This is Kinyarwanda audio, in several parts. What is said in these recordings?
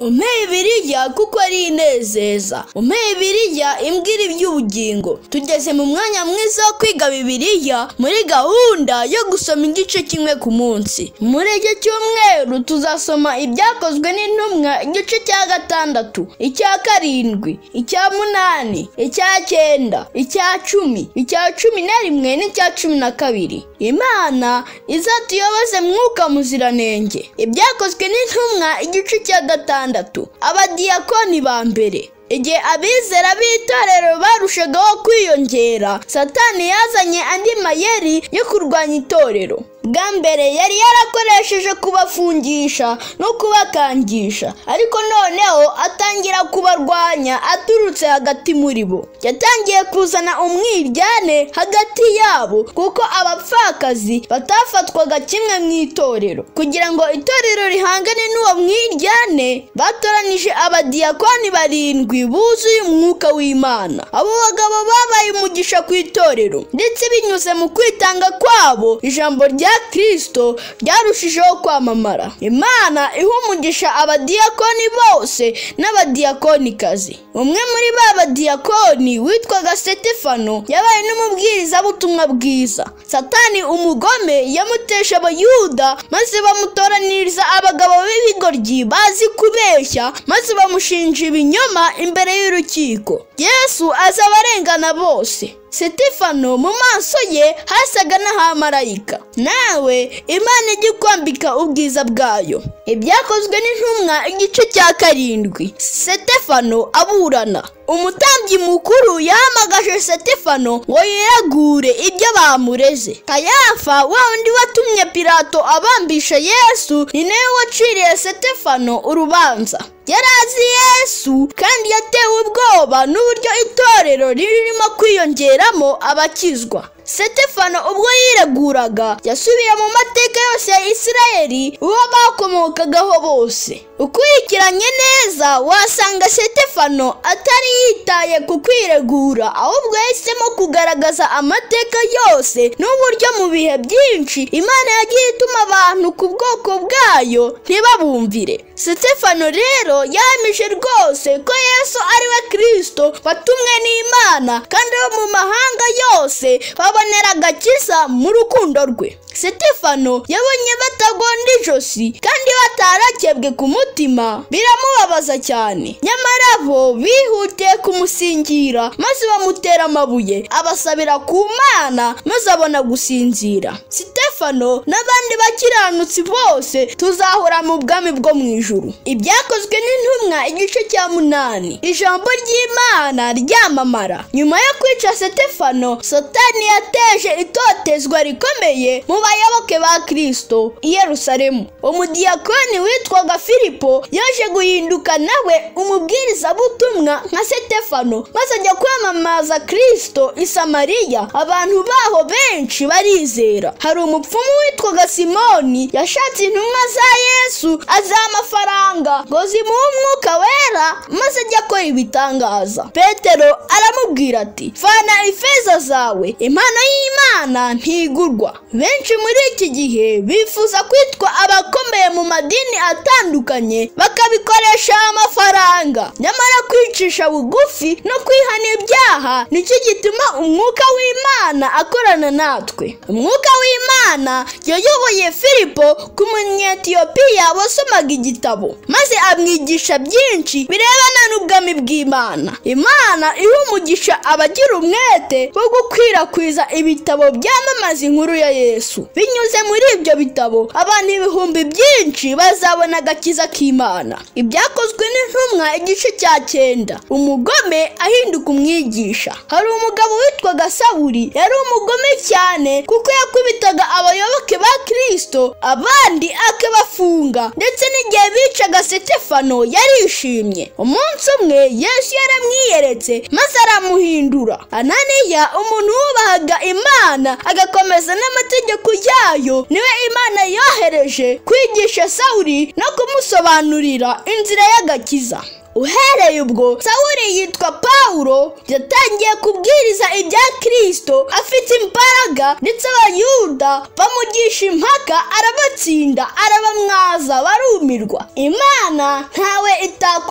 umpe Bibiliya kuko ari inezeza, umpe Bibiliya imbwira iby'ubugingo. Tugeze mu mwanya mwiza wo kwiga Bibiliya muri gahunda yo gusoma igice kimwe ku munsi. Muri iki cyumweru tuzasoma ibyakozwe n'intumwa igice cya 6, icya 7, icya 8, icya 9, icya 10, icya 11 n'icya 12. Imana izatuyoboze mwuka muziranenge. Ibyakozwe n'intumwa igice cya 6, abadiyakoni ba mbere. Igihe abizera b'itorero barushagaho kwiyongera, Satani yazanye andi mayeri yo kurwanya itorero. Bwa mbere yari yarakoresheje kubafungisha no kubakangisha, ariko noneho atangira kubarwanya aturutse hagati muri bo. Yatangiye kuzana umwiryane hagati yabo kuko abapfakazi batafatwaga kimwe mu itorero. Kugira ngo itorero rihangane n'uwo mwiryane, batoranije abadiyakoni 7 buzuye umwuka w'Imana. Abo bagabo babaye umugisha ku itorero, ndetse binyuze mu kwitanga kwabo ijambo rya Kristo ryarushijeho kwamamara. Imana iha umugisha abadiyakoni bose n'abadiyakonikazi. Umwe muri ba badiyakoni witwaga Sitefano yabaye n'umubwiriza butumwa bwiza. Satani umugome yamutesha abayuda maze bamutoraniriza abagabo b'ibigoryi bazi kubeshya, maze bamushinja ibinyoma imbere y'urukiko. Yesu azabarengana bose. Sitefano mu maso ye hasaga n'ahamarayika. Nawe Imana ijye kwambika ubwiza bwayo. Ibyakozwe n'intumwa igice cya 7. Sitefano aburana. Umutambyi mukuru yahamagaje Sitefano ngo yiragure ibyo bamureze. Kayafa wa undi watumye Pilato abambisha Yesu ni nawe waciriye Sitefano urubanza. Yarazi Yesu kandi yatewe ubwoba n'uburyo itorero ririmo kwiyongeramo abakizwa. Sitefano ubwo yireguraga yasubiye mu mateka yose ya Isirayeli uwo bakomokagaho bose. Ukurikiranye neza wasanga Sitefano atari yitaye ku kwiregura, ahubwo yahisemo kugaragaza amateka yose n'uburyo mu bihe byinshi Imana yagiye ituma abantu ku bwoko bwayo ntibabumvire. Sitefano rero yahamije rwose ko Yesu ari we Kristo watumwe n'Imana, kandi bo mu mahanga yose babonera agakiza mu rukundo rwe. Sitefano yabonye batagonda ijosi kandi batarakebwe ku mutima, biramubabaza cyane. Nyamara bo bihutiye kumusingira maze bamutera amabuye, abasabira ku Mana maze abona gusinzira. Sitefano n'abandi bakiranutsi bose tuzahora mu bwami bwo mu ijuru. Ibyakozwe n'intumwa igice cya 8. Ijambo ry'Imana ryamamara. Nyuma yo kwica Sitefano, Satani yateje itotezwa rikomeye mu bayoboke ba Kristo i Yerusalemu. Umudiyakoni witwaga Filipo yaje guhinduka nawe umubwiriza butumwa nka Sitefano, maze ajya kwamamaza Kristo i Samariya. Abantu baho benshi barizera. Hari umupfumu witwaga Simoni yashatse intumwa za Yesu azaha amafaranga ngo zimuhe umwuka wera maze ajya akora ibitangaza. Petero aramubwira ati, fana ifeza zawe, impano y'Imana ntigurwa. Benshi muri iki gihe bifuza kwitwa abakomeye mu madini atandukanye bakabikoresha amafaranga. Nyamara kwicisha bugufi no kwihana ibyaha nicyo gituma umwuka w'Imana akorana natwe. Umwuka w'Imana yayoboye Filipo ku Munyetiyopiya wasomaga igitabo, maze amwigisha byinshi birebana n'ubwami bw'Imana. Imana iha umugisha abagira umwete wo gukwirakwiza ibitabo byamamaza inkuru ya Yesu. Binyuze muri ibyo bitabo abantu ibihumbi byinshi bazabona agakiza k'Imana. Ibyakozwe n'intumwa igice cya 9. Umugome ahinduka umwigisha. Hari umugabo witwaga Sawuli, yari umugome cyane kuko yakubitaga abayoboke ba Kristo, abandi akabafunga, ndetse n'igihe bicaga Sitefano yarishimye. Umunsi umwe Yesu yaramwiyeretse maze aramuhindura. Ananiya, umuntu wubahaga Imana agakomeza n'amategeko yayo, niwe Imana yohereje kwigisha Sawuli no kumusobanurira inzira y'agakiza. Uhereye ubwo Sawuli yitwa Paulo yatangiye kubwiriza ibya Kristo afite imbaraga, ndetse abayuda bamugisha impaka arabatsinda arabamwaza barumirwa. Imana ntawe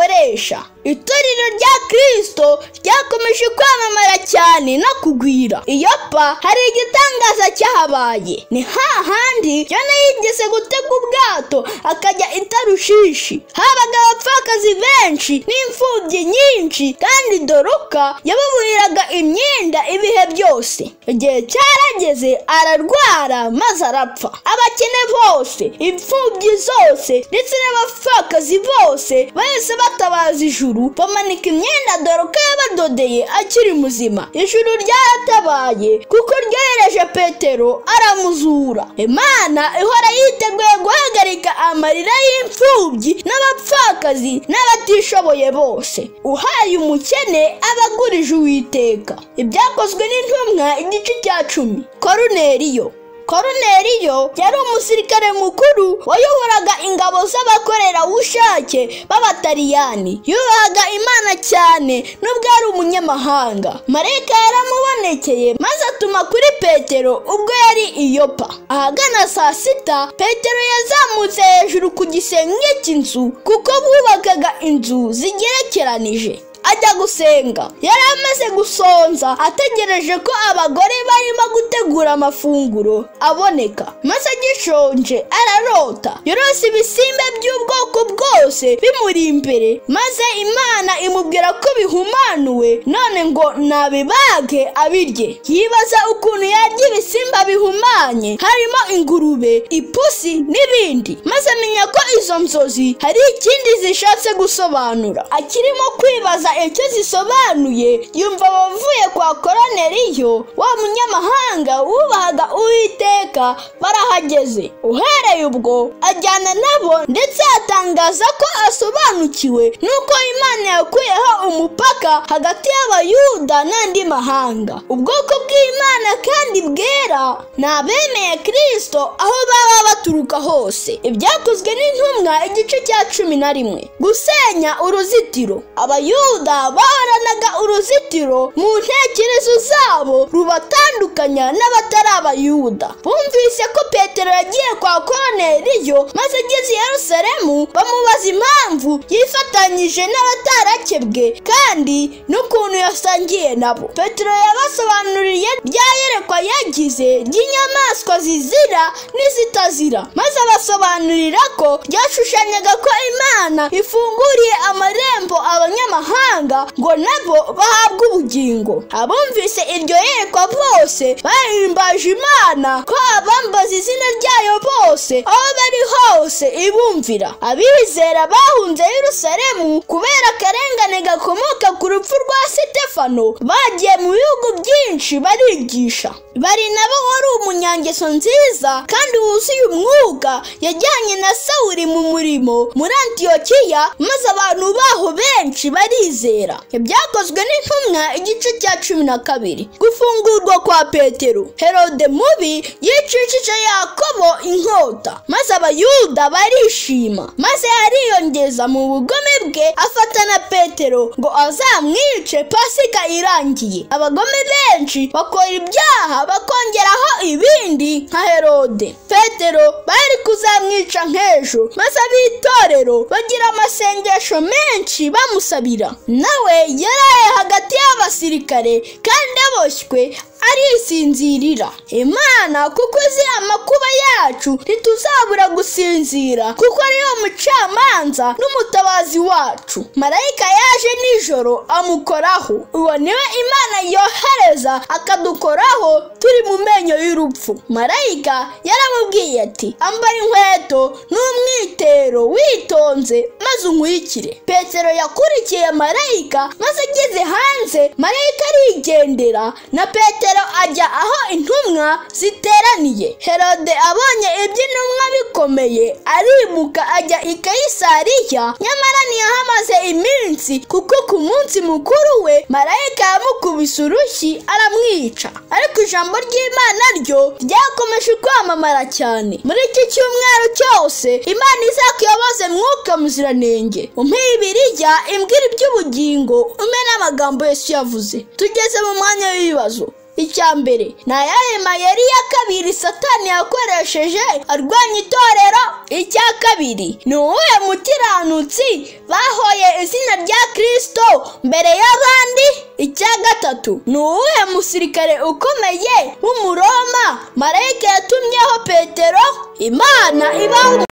bakoresha. Itorero rya Kristo ryakomeje kwamamara cyane no kugwira. I Yopa hari igitangaza cyahabaye. Ni hahandi Yona yigeze gutega ubwato akajya i Tarushishi. Habaga abapfakazi benshi n'imfubyi nyinshi, kandi Doroka yababuriraga imyenda ibihe byose. Igihe cyarageze ararwara maze arapfa. Abakene bose, imfubyi zose ndetse n'abapfakazi bose bahise batabaza ijuru, bamanika imyenda Doroka yabadodeye akiri muzima. Ijuru ryaratabaye kuko ryohereje Petero aramuzura. Imana ihora yiteguye guhagarika amarira y'imfubyi n'abapfakazi n'abatishoboye bose. Uhaye umukene abagurije Uwiteka. Ibyakozwe n'intumwa igice cya 10. Koruneliyo yari umusirikare mukuru wayoboraga ingabo z'abakorerabushake b'Abataliyani. Yubahaga Imana cyane nubwo ari umunyamahanga. Marayika yaramubonekeye maze atuma kuri Petero ubwo yari i Yopa. Ahagana saa 6 Petero yazamutse hejuru ku gisenge cy'inzu kuko bubakaga inzu zigerekeranije. Ajya gusenga. Yari amaze gusonza ategereje ko abagore barimo gutegura amafunguro aboneka. Maze agishonje ararota. Yorose ibisimba by'ubwoko bwose bimuri imbere. Maze Imana imubwira ko bihumanuwe, none ngo nabibage abirye. Yibaza ukuntu yarya ibisimba bihumanye, harimo ingurube, ipusi n'ibindi. Maze amenya ko izo nzozi hari ikindi zishatse gusobanura. Akirimo kwibaza icyo zisobanuye, yumva bavuye kwa Koruneliyo wa munyamahanga wubahaga Uwiteka barahageze. Uhereye ubwo ajyana nabo ndetse atangaza ko asobanukiwe nuko Imana yakuyeho umupaka hagati y'Abayuda n'andi mahanga. Ubwoko bw'Imana kandi bwera n'abemeye Kristo aho baba baturuka hose. Ibyakozwe n'intumwa igice cya 11. Gusenya uruzitiro. Abayuda bahoranaga uruzitiro mu ntekerezo zabo rubatandukanya n'abatari Abayuda. Bumvise ko Petero yagiye kwa Koruneliyo maze ageze i Yerusalemu, bamubaza impamvu yifatanyije n'abatarakebwe kandi n'ukuntu yasangiye nabo. Petero yabasobanuriye rya yerekwa yagize ry'inyamaswa zizira n'izitazira, maze abasobanurira ko ryashushanyaga ko Imana ifunguriye amarembo abanyamahanga ngo nabo bahabwe ubugingo. Abumvise iryo yerekwa bose bahimbaje Imana ko abambaza izina ryayo bose aho bari hose ibumvira. Abizera bahunze Yerusalemu kubera akarengane gakomoka ku rupfu rwa Sitefano bagiye mu bihugu byinshi barigisha. Barinaba wari umunyangeso nziza kandi wuzuye umwuka yajyanye na Sawuli mu murimo muri Antiyokiya, maze abantu baho benshi barizera. Ibyakozwe n'intumwa igice cya 12. Gufungurwa kwa Petero. Herode mubi yicishije Yakobo inkota, maze Abayuda barishima, maze ariyongeza mu bugome bwe afata na Petero ngo azamwice Pasika irangiye. Abagome benshi bakora ibyaha bakongeraho ibindi nka Herode. Petero bari kuzamwica nk'ejo, maze abitorero bagira amasengesho menshi bamusabira. Nawe yaraye hagati y'abasirikare kandi aboshywe arisinzirira. Imana kuko izi amakuba yacu ntituzabura gusinzira kuko ariyo mucamanza n'umutabazi wacu. Marayika yaje nijoro amukoraho. Uwo niwe Imana yohereza akadukoraho turi mu menyo y'urupfu. Marayika yaramubwiye ati, ambara inkweto n'umwitero witonze maze unkurikire. Petero yakurikiye Marayika, maze ageze hanze Marayika arigendera na Petero ajya aho intumwa ziteraniye. Herode abonye iby'intumwa bikomeye arimuka ajya i Kayisariya, nyamara ntiyahamaze iminsi kuko ku munsi mukuru we Marayika yamukubise urushyi aramwica. Ariko ijambo ry'Imana ryo ryakomeje kwamamara cyane. Muri iki cyumweru cyose Imana izakuyoboze Mwuka Muziranenge. Umpe Bibiliya imbwira iby'ubugingo, umpe n'amagambo Yesu yavuze. Tugeze mu mwanya w'ibibazo. icya mbere ni ayahe mayeri ya kabiri Satani yakoresheje arwanya itorero? Icya kabiri ni uwuhe mukiranutsi bahoye izina rya Kristo mbere y'abandi? Icya gatatu ni uwuhe musirikare ukomeye w'Umuroma marayika yatumyeho Petero? Imana ibaho